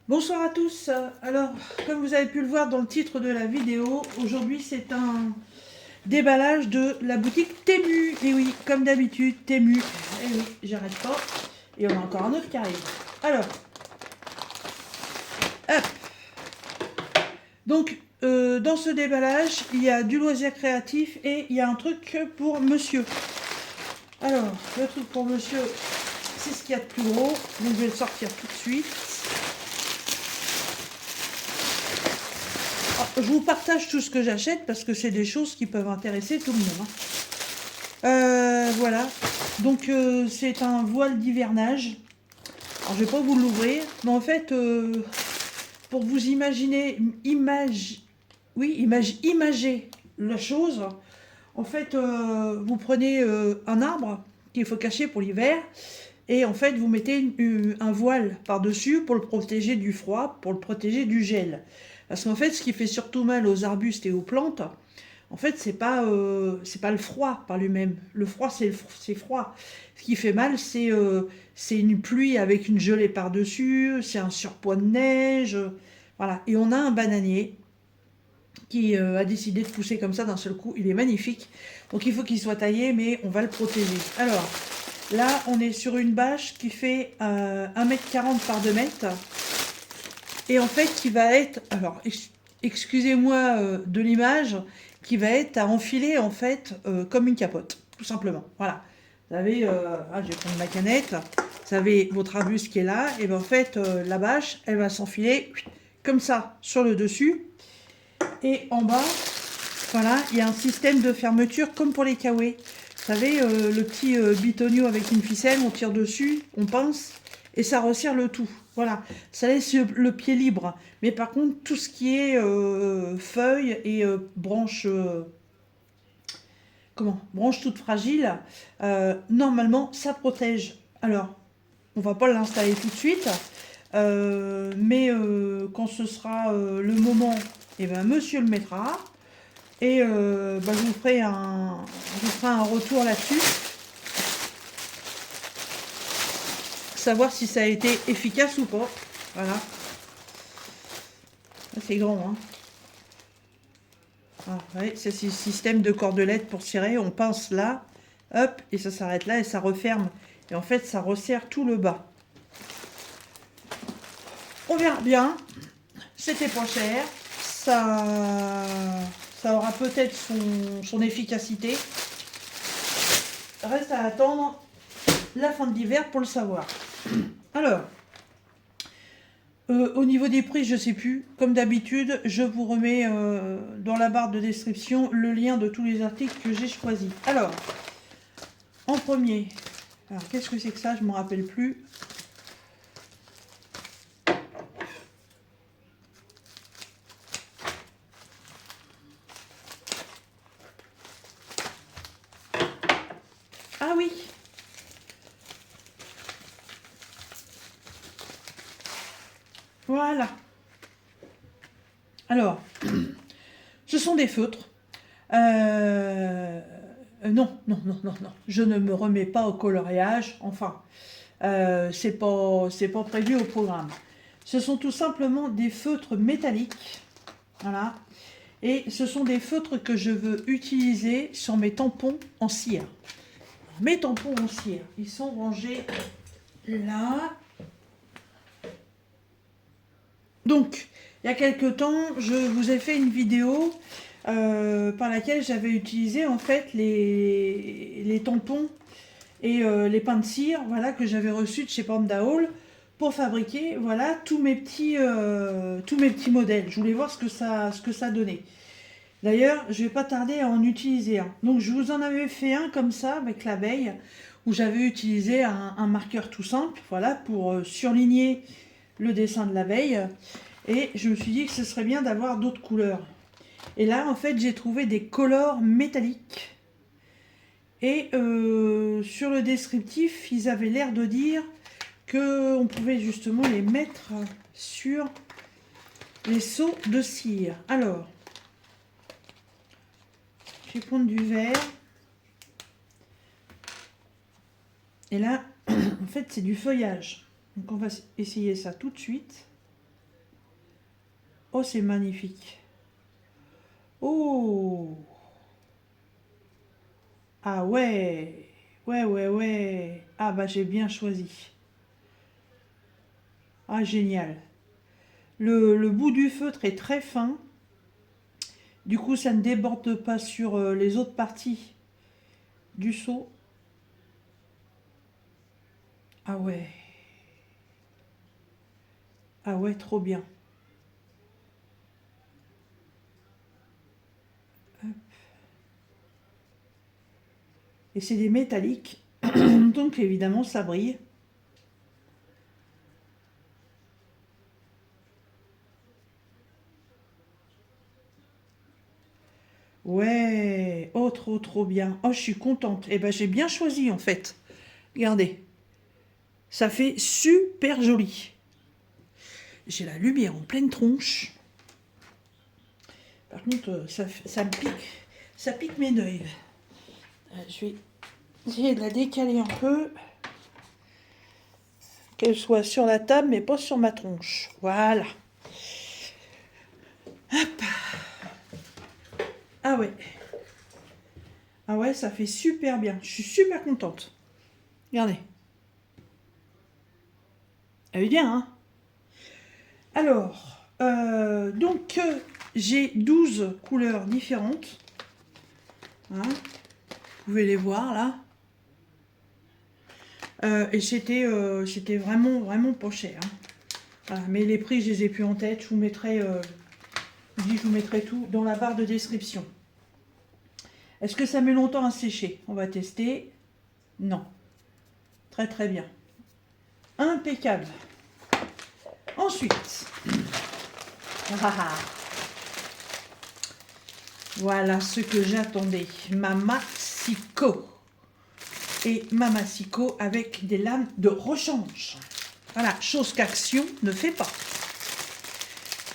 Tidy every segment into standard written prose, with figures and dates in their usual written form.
Bonsoir à tous. Alors, comme vous avez pu le voir dans le titre de la vidéo, aujourd'hui c'est un déballage de la boutique Temu. Et oui, comme d'habitude, Temu. Et oui, j'arrête pas. Et on a encore un autre qui arrive. Alors, hop. Donc, dans ce déballage, il y a du loisir créatif et il y a un truc pour monsieur. Alors, le truc pour monsieur, c'est ce qu'il y a de plus gros. Donc, je vais le sortir tout de suite. Je vous partage tout ce que j'achète parce que c'est des choses qui peuvent intéresser tout le monde. Voilà. Donc c'est un voile d'hivernage. Alors je vais pas vous l'ouvrir, mais en fait pour vous imaginer, imager la chose. En fait, vous prenez un arbre qu'il faut cacher pour l'hiver. Et en fait, vous mettez un voile par-dessus pour le protéger du froid, pour le protéger du gel. Parce qu'en fait, ce qui fait surtout mal aux arbustes et aux plantes, en fait, c'est pas le froid par lui-même. Le froid, c'est froid. Ce qui fait mal, c'est une pluie avec une gelée par-dessus, c'est un surpoids de neige. Voilà. Et on a un bananier qui a décidé de pousser comme ça d'un seul coup. Il est magnifique. Donc il faut qu'il soit taillé, mais on va le protéger. Alors, là, on est sur une bâche qui fait 1,40 m par 2 mètres. Et en fait, qui va être, alors excusez-moi de l'image, qui va être à enfiler en fait comme une capote, tout simplement. Voilà. Vous avez, je vais prendre ma canette. Vous avez votre arbuste qui est là, et bien en fait, la bâche, elle va s'enfiler comme ça sur le dessus. Et en bas, voilà, il y a un système de fermeture comme pour les kawaii. Vous savez, le petit bitonio avec une ficelle, on tire dessus, on pince, et ça resserre le tout. Voilà, ça laisse le pied libre. Mais par contre, tout ce qui est feuilles et branches, branches toutes fragiles, normalement, ça protège. Alors, on va pas l'installer tout de suite, mais quand ce sera le moment, eh ben, monsieur le mettra. Et je vous ferai un retour là-dessus. Savoir si ça a été efficace ou pas. Voilà. C'est grand, hein. Ah, ouais, c'est le système de cordelette pour tirer. On pince là, hop, et ça s'arrête là et ça referme. Et en fait, ça resserre tout le bas. On verra bien. C'était pas cher. Ça aura peut-être son efficacité. Reste à attendre la fin de l'hiver pour le savoir. Alors, au niveau des prix, je sais plus. Comme d'habitude, je vous remets dans la barre de description le lien de tous les articles que j'ai choisis. Alors, en premier, alors qu'est-ce que c'est que ça? Je ne me rappelle plus. Ah oui. Voilà. Alors, ce sont des feutres. Non. Je ne me remets pas au coloriage. Enfin, c'est pas prévu au programme. Ce sont tout simplement des feutres métalliques. Voilà. Et ce sont des feutres que je veux utiliser sur mes tampons en cire. Mes tampons en cire, ils sont rangés là. Donc, il y a quelques temps, je vous ai fait une vidéo par laquelle j'avais utilisé en fait les tampons et les pains de cire, voilà, que j'avais reçus de chez Panda Hall pour fabriquer, voilà, tous mes petits modèles. Je voulais voir ce que ça donnait. D'ailleurs, je vais pas tarder à en utiliser un. Donc, je vous en avais fait un comme ça avec l'abeille, où j'avais utilisé un marqueur tout simple, voilà, pour surligner le dessin de l'abeille. Et je me suis dit que ce serait bien d'avoir d'autres couleurs. Et là, en fait, j'ai trouvé des colores métalliques. Et sur le descriptif, ils avaient l'air de dire qu'on pouvait justement les mettre sur les seaux de cire. Alors, je vais prendre du vert. Et là, en fait, c'est du feuillage. Donc, on va essayer ça tout de suite. Oh, c'est magnifique. Oh. Ah ouais. Ouais, ouais, ouais. Ah bah j'ai bien choisi. Ah, génial. Le bout du feutre est très fin. Du coup, ça ne déborde pas sur les autres parties du seau. Ah ouais. Ah ouais, trop bien. Et c'est des métalliques. Donc évidemment, ça brille. Ouais. Oh, trop, trop bien. Oh, je suis contente. Eh ben, j'ai bien choisi en fait. Regardez. Ça fait super joli. J'ai la lumière en pleine tronche. Par contre, ça me pique. Ça pique mes yeux. Je vais essayer de la décaler un peu. Qu'elle soit sur la table, mais pas sur ma tronche. Voilà. Hop. Ah ouais. Ah ouais, ça fait super bien. Je suis super contente. Regardez. Elle est bien, hein? Alors, donc, j'ai 12 couleurs différentes. Hein, vous pouvez les voir, là. Et c'était vraiment, vraiment pas cher. Hein. Voilà, mais les prix, je les ai plus en tête. Je vous mettrai, je vous mettrai tout dans la barre de description. Est-ce que ça met longtemps à sécher? On va tester. Non. Très, très bien. Impeccable. Ensuite, voilà ce que j'attendais. Ma massicot. Et ma massicot avec des lames de rechange. Voilà, chose qu'Action ne fait pas.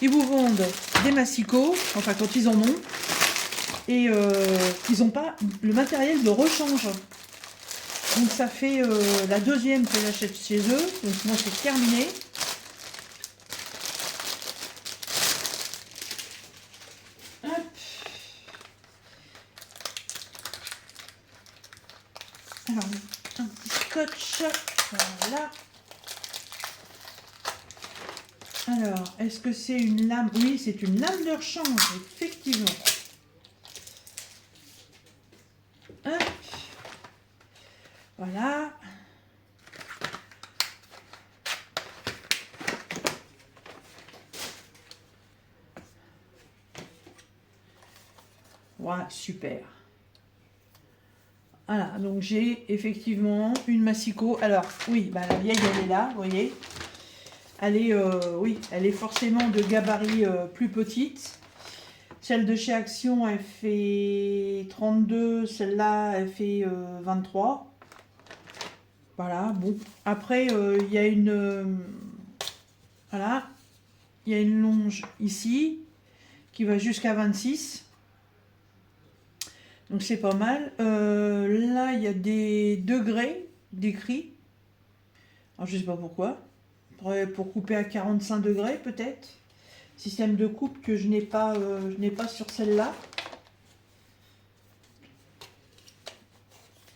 Ils vous vendent des massicots, enfin quand ils en ont, et ils n'ont pas le matériel de rechange. Donc ça fait la deuxième que j'achète chez eux. Donc moi c'est terminé. Hop. Alors un petit scotch. Voilà. Alors, est-ce que c'est une lame? Oui, c'est une lame de rechange, effectivement. Hop. Voilà. Voilà, super. Voilà, donc j'ai effectivement une massicot. Alors, oui, bah, la vieille, elle est là, vous voyez. Elle est, oui, elle est forcément de gabarit plus petite. Celle de chez Action, elle fait 32. Celle-là, elle fait 23. Voilà, bon. Après, il y a une... voilà. Il y a une longe ici qui va jusqu'à 26. Donc c'est pas mal. Là, il y a des degrés décrits. Alors, je sais pas pourquoi. Pour couper à 45 degrés, peut-être. Système de coupe que je n'ai pas sur celle-là.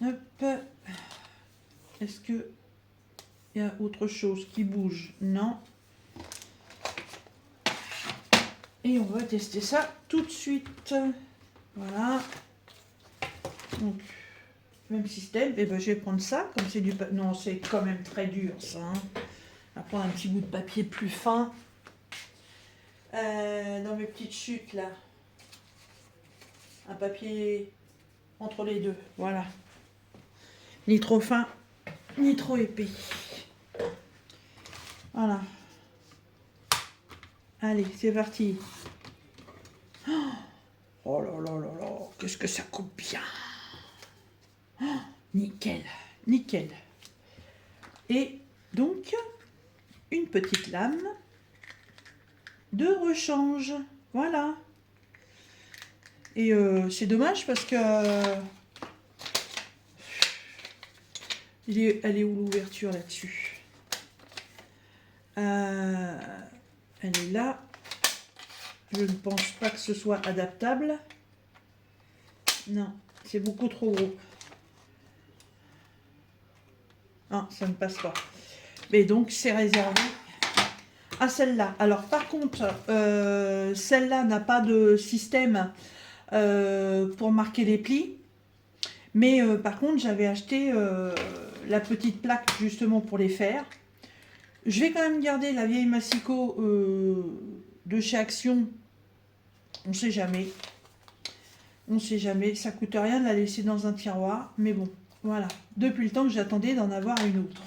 Hop. Est-ce que il y a autre chose qui bouge? Non. Et on va tester ça tout de suite. Voilà. Donc, même système. Et ben, je vais prendre ça. Comme c'est du... Non, c'est quand même très dur, ça. Hein. On va prendre un petit bout de papier plus fin. Dans mes petites chutes, là. Un papier entre les deux. Voilà. Ni trop fin, ni trop épais. Voilà. Allez, c'est parti. Oh là là là là, qu'est-ce que ça coupe bien. Oh, nickel, nickel. Et donc, une petite lame de rechange. Voilà. Et c'est dommage parce que... elle est où l'ouverture là-dessus? Elle est là. Je ne pense pas que ce soit adaptable. Non, c'est beaucoup trop gros. Ah, ça ne passe pas. Mais donc, c'est réservé à celle-là. Alors, par contre, celle-là n'a pas de système pour marquer les plis. Mais par contre, j'avais acheté la petite plaque justement pour les faire. Je vais quand même garder la vieille Massico de chez Action. On ne sait jamais. On ne sait jamais. Ça coûte rien de la laisser dans un tiroir. Mais bon, voilà. Depuis le temps que j'attendais d'en avoir une autre.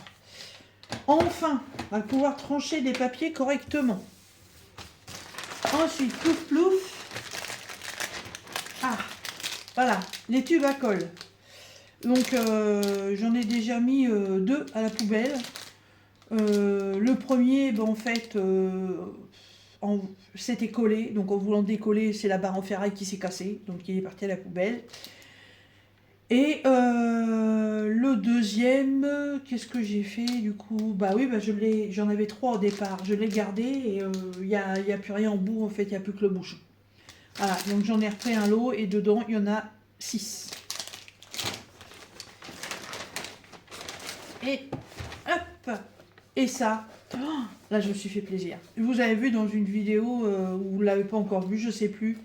Enfin, on va pouvoir trancher des papiers correctement. Ensuite, plouf plouf. Ah, voilà, les tubes à colle. Donc, j'en ai déjà mis deux à la poubelle. Le premier, ben, en fait, c'était collé. Donc, en voulant décoller, c'est la barre en ferraille qui s'est cassée. Donc, il est parti à la poubelle. Et le deuxième, qu'est-ce que j'ai fait du coup? Bah oui, bah j'en avais trois au départ. Je l'ai gardé et il n'y a plus rien en bout. En fait, il n'y a plus que le bouchon. Voilà, donc j'en ai repris un lot et dedans, il y en a 6. Et hop! Et ça, oh, là je me suis fait plaisir. Vous avez vu dans une vidéo, ou vous ne l'avez pas encore vu, je sais plus.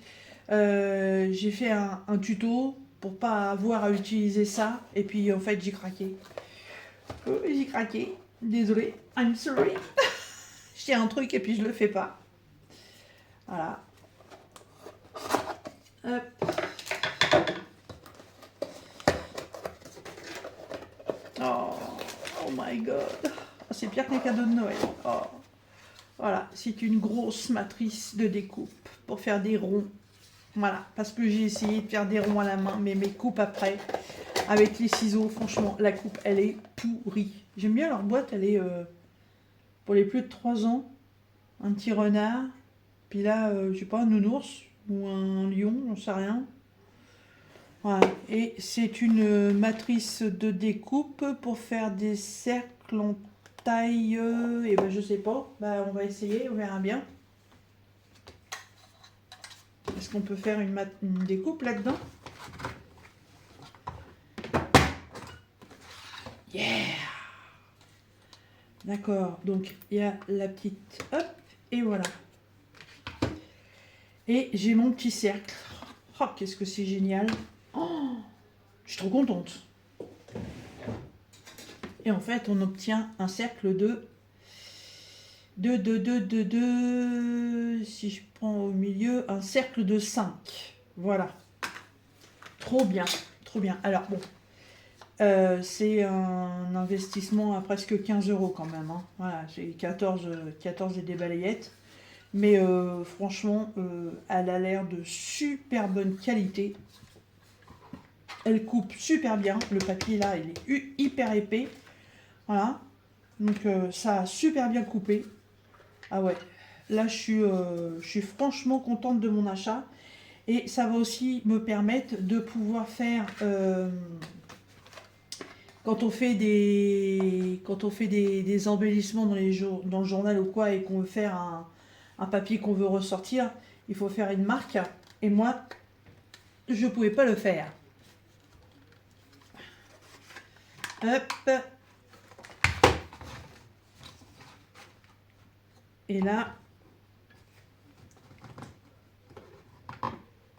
J'ai fait un tuto pour pas avoir à utiliser ça. Et puis en fait j'ai craqué. J'ai craqué. Désolée. I'm sorry. Je tiens un truc et puis je le fais pas. Voilà. Hop. Oh, oh my god. Oh, c'est pire qu'un cadeau de Noël. Oh. Voilà, c'est une grosse matrice de découpe pour faire des ronds. Voilà, parce que j'ai essayé de faire des ronds à la main, mais mes coupes après, avec les ciseaux, franchement, la coupe, elle est pourrie. J'aime bien leur boîte, elle est pour les plus de 3 ans. Un petit renard, puis là, je sais pas, un nounours ou un lion, j'en sais rien. Voilà, et c'est une matrice de découpe pour faire des cercles en taille, et ben je sais pas, ben, on va essayer, on verra bien. Est-ce qu'on peut faire une découpe là-dedans? Yeah! D'accord, donc il y a la petite... Hop, et voilà. Et j'ai mon petit cercle. Oh, qu'est-ce que c'est génial! Oh, je suis trop contente. Et en fait, on obtient un cercle de... Si je prends au milieu, un cercle de 5. Voilà. Trop bien, trop bien. Alors, bon... c'est un investissement à presque 15 € quand même. Hein. Voilà, j'ai 14 et des balayettes. Mais franchement, elle a l'air de super bonne qualité. Elle coupe super bien. Le papier là, il est hyper épais. Voilà. Donc ça a super bien coupé. Ah ouais. Là, je suis franchement contente de mon achat. Et ça va aussi me permettre de pouvoir faire... quand on fait des embellissements dans le journal ou quoi et qu'on veut faire un papier qu'on veut ressortir, il faut faire une marque. Et moi, je ne pouvais pas le faire. Hop. Et là...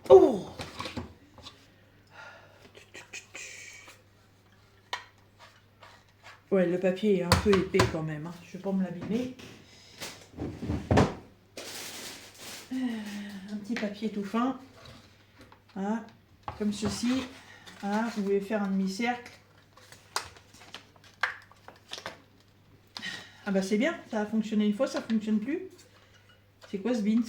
Oh! Ouais, le papier est un peu épais quand même. Hein. Je ne vais pas me l'abîmer. Un petit papier tout fin. Voilà. Comme ceci. Voilà. Vous pouvez faire un demi-cercle. Ah bah c'est bien. Ça a fonctionné une fois, ça ne fonctionne plus. C'est quoi ce beans?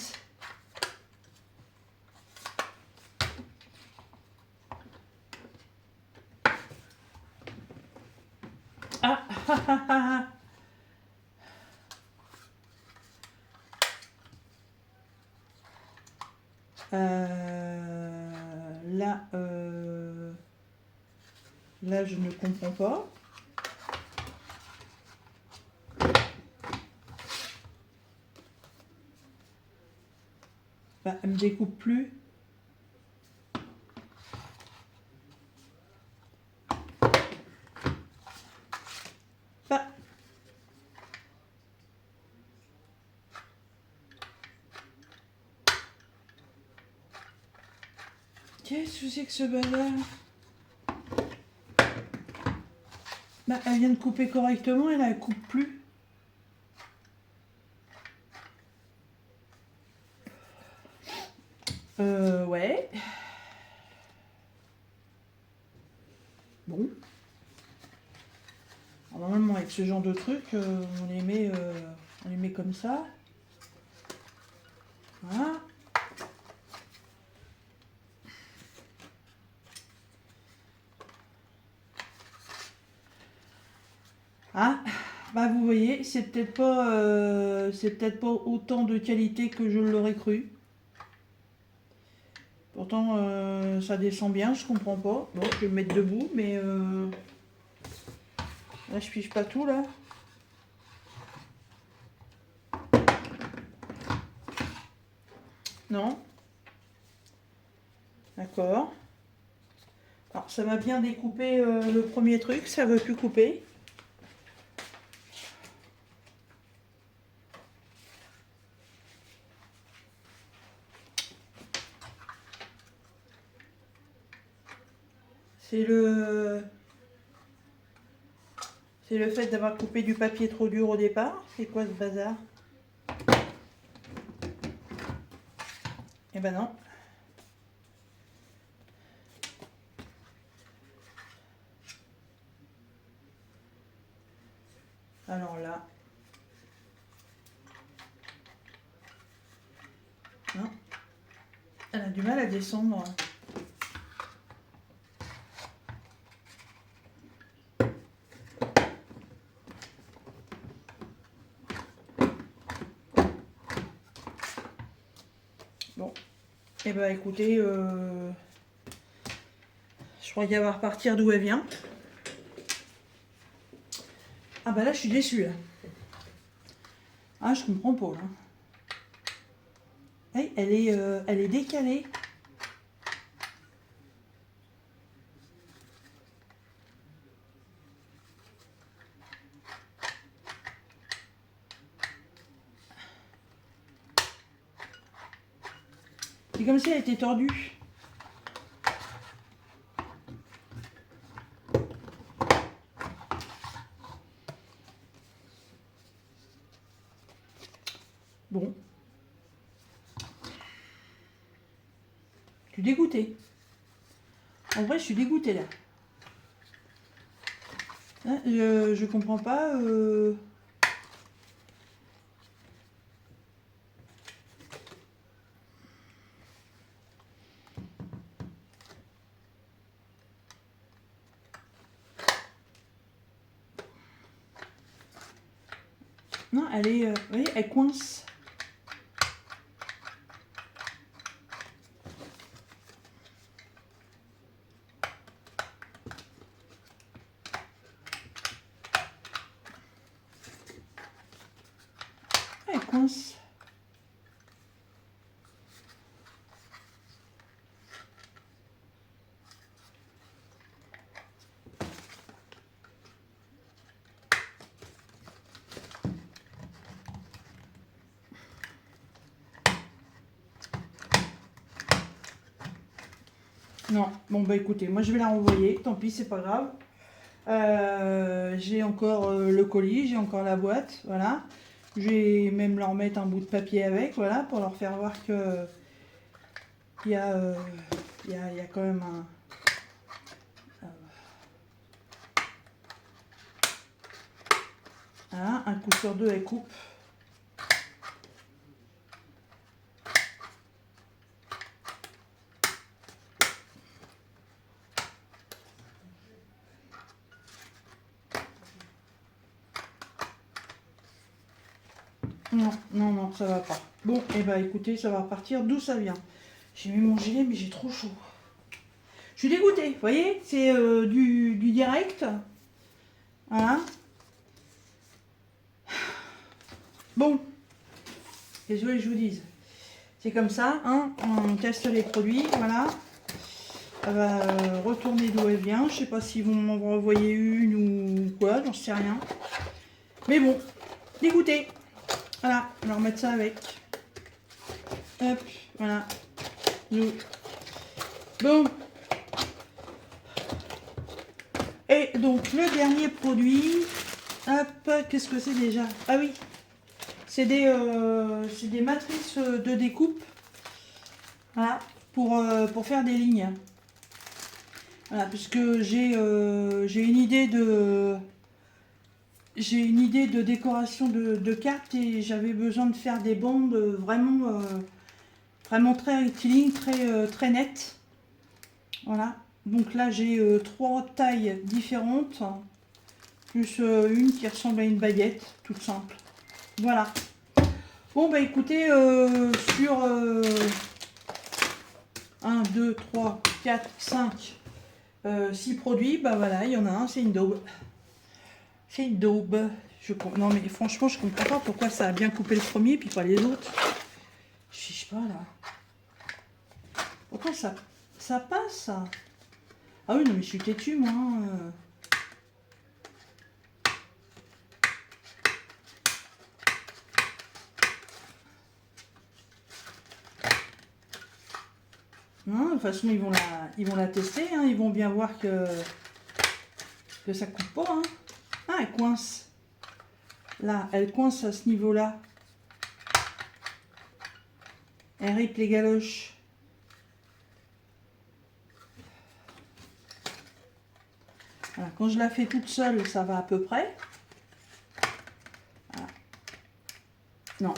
Ah, ah, ah, ah. Là, là, je ne comprends pas. Bah, elle me découpe plus. Bah. Qu'est-ce que c'est que ce bazar? Bah, elle vient de couper correctement et là, elle coupe plus. Ouais. Bon. Alors, normalement, avec ce genre de truc, on les met comme ça. Voilà. Ah, bah vous voyez, c'est peut-être pas autant de qualité que je l'aurais cru. Pourtant, ça descend bien, je comprends pas. Bon, je vais me mettre debout, mais là, je pige pas tout, là. Non. D'accord. Alors, ça m'a bien découpé le premier truc, ça veut plus couper. C'est le fait d'avoir coupé du papier trop dur au départ. C'est quoi ce bazar? Eh ben non. Alors là. Non. Elle a du mal à descendre. Bon. Eh ben écoutez, je crois qu'elle va repartir d'où elle vient. Ah bah là, je suis déçue, là. Ah, je comprends pas, là. Hey, elle est décalée. C'est comme si elle était tordue. Bon. Je suis dégoûtée. En vrai, je suis dégoûtée, là. Hein, je comprends pas. Non, elle est... vous voyez, elle coince. Elle coince. Non, bon bah écoutez, moi je vais la renvoyer, tant pis, c'est pas grave. J'ai encore le colis, j'ai encore la boîte, voilà. Je vais même leur mettre un bout de papier avec, voilà, pour leur faire voir que il y a quand même un coup sur deux, elle coupe. Non, non, non, ça va pas. Bon, et bah écoutez, ça va repartir d'où ça vient. J'ai mis mon gilet, mais j'ai trop chaud. Je suis dégoûtée, vous voyez, c'est du direct. Voilà. Bon, désolé, je vous dise. C'est comme ça, hein, on teste les produits, voilà. Elle va retourner d'où elle vient. Je sais pas s'ils vont m'en renvoyer une ou quoi, j'en sais rien. Mais bon, dégoûté. Voilà, on va remettre ça avec. Hop, voilà. Bon. Et donc, le dernier produit. Hop, qu'est-ce que c'est déjà? Ah oui, c'est des matrices de découpe. Voilà, pour faire des lignes. Voilà, puisque j'ai une idée de décoration de cartes et j'avais besoin de faire des bandes vraiment très rectilignes, très nettes. Voilà, donc là j'ai 3 tailles différentes, plus une qui ressemble à une baguette, toute simple. Voilà. Bon bah écoutez, sur 1, 2, 3, 4, 5, 6 produits, bah voilà, il y en a un, c'est une daube. C'est une daube. Non mais franchement, je comprends pas pourquoi ça a bien coupé le premier puis pas les autres. Je sais pas là. Pourquoi ça passe ça? Ah oui, non mais je suis têtue moi. Non, de toute façon, ils vont la tester, hein, ils vont bien voir que ça coupe pas. Hein. Ah, elle coince. Là, elle coince à ce niveau-là. Elle rip les galoches. Voilà, quand je la fais toute seule, ça va à peu près. Voilà. Non,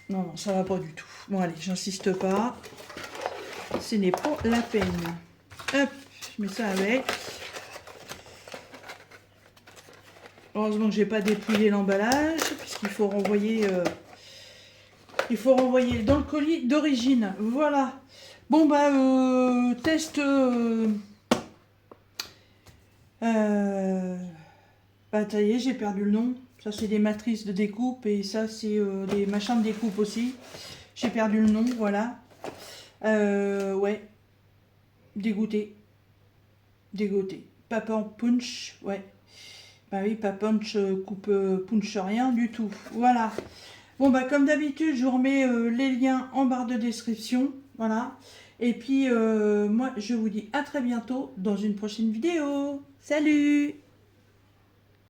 non, non, ça va pas du tout. Bon, allez, j'insiste pas. Ce n'est pas la peine. Hop, je mets ça avec. Heureusement que j'ai pas dépouillé l'emballage, puisqu'il faut renvoyer. Il faut renvoyer dans le colis d'origine. Voilà. Bon bah test. Bah ça y est, j'ai perdu le nom. Ça c'est des matrices de découpe et ça c'est des machins de découpe aussi. J'ai perdu le nom, voilà. Ouais. Dégoûté. Dégoûté. Papa Punch, ouais. Bah oui, Papa Punch coupe punch rien du tout. Voilà. Bon bah comme d'habitude, je vous remets les liens en barre de description. Voilà. Et puis moi je vous dis à très bientôt dans une prochaine vidéo. Salut!